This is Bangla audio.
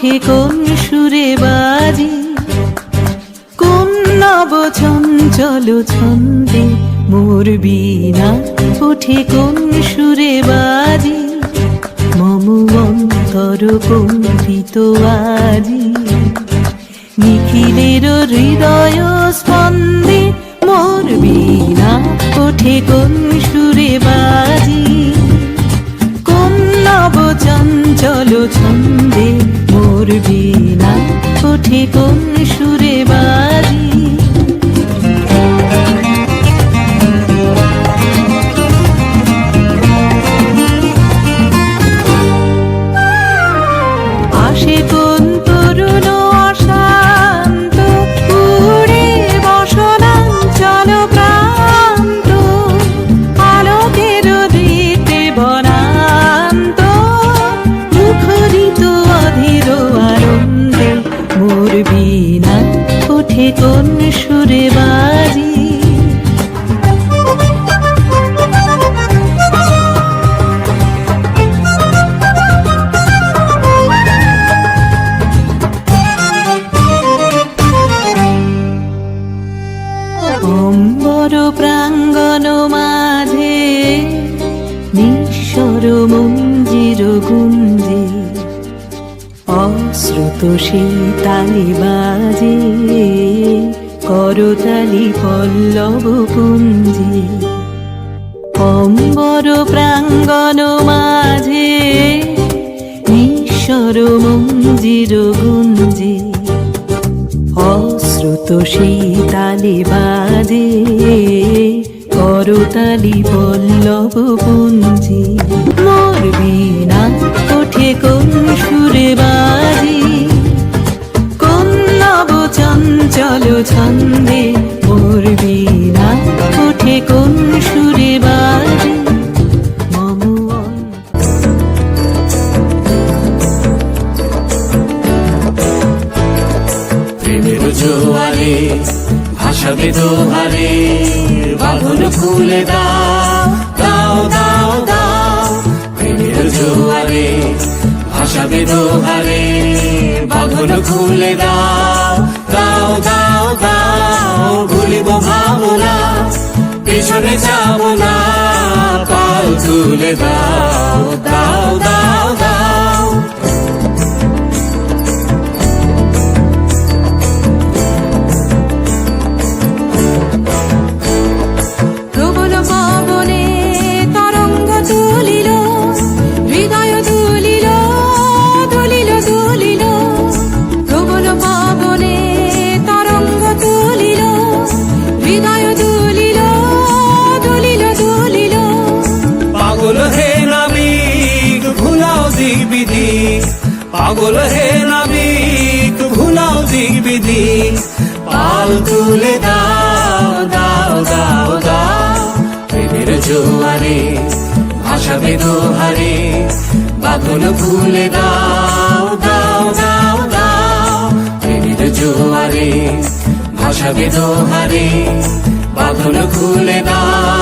ওঠে কোন সুরে বাজি, কোন নব চঞ্চল ছন্দে মোর বীণা ওঠে কোন সুরে বাজি, মম অন্তর কম্পিত আজি। নিখিলের হৃদয় স্পন্দে মোর বীণা ওঠে কোন সুরে বাজি, কোন নব চঞ্চল ছন্দে মোর বীণা ওঠে কোন সুরে বাজি। আসে কোন তরুণ অশান্ত উড়ে বসনাঞ্চল প্রান্ত, আলোকের দীপ্তে বনান্ত মুখরিত অধীর আনন্দে মোর বীণা ওঠে কোন সুরে বাজি। অম্বর প্রাঙ্গণ মাঝে নিঃস্বর মঞ্জির গুঞ্জে, অশ্রুত সেই তালি বাজে করতালি পল্লব কুঞ্জে। অম্বর প্রাঙ্গণ মাঝে নিঃস্বর মঞ্জির গুঞ্জে, অশ্রুত সেই তালে বাজে করতালি পল্লব পুঞ্জে। মোর বীণা ওঠে কোন সুরে বাজি, কোন নব চঞ্চল ছন্দে মোর বীণা ওঠে কোন সুরে বাজি। জোয়ারে ভাসাবে দোহারে, বাঁধন খুলে দাও দাও দাও দাও। প্রেমের জোয়ারে ভাসাবে দোহারে, বাঁধন খুলে দাও দাও দাও দাও। ভুলিব ভাবনা পেছনে যাব না, পাল তুলে দাও দাও দাও দাও। পাগল হে নাবিক ভুলাও দিক বিধি, পাল তুলে দাও দাও দাও দাও। প্রেমের জোয়ারে ভাসাবে দোহারে, বাঁধন খুলে দাও দাও দাও দাও। প্রেমের জোয়ারে ভাসাবে দোহারে, বাঁধন খুলে দাও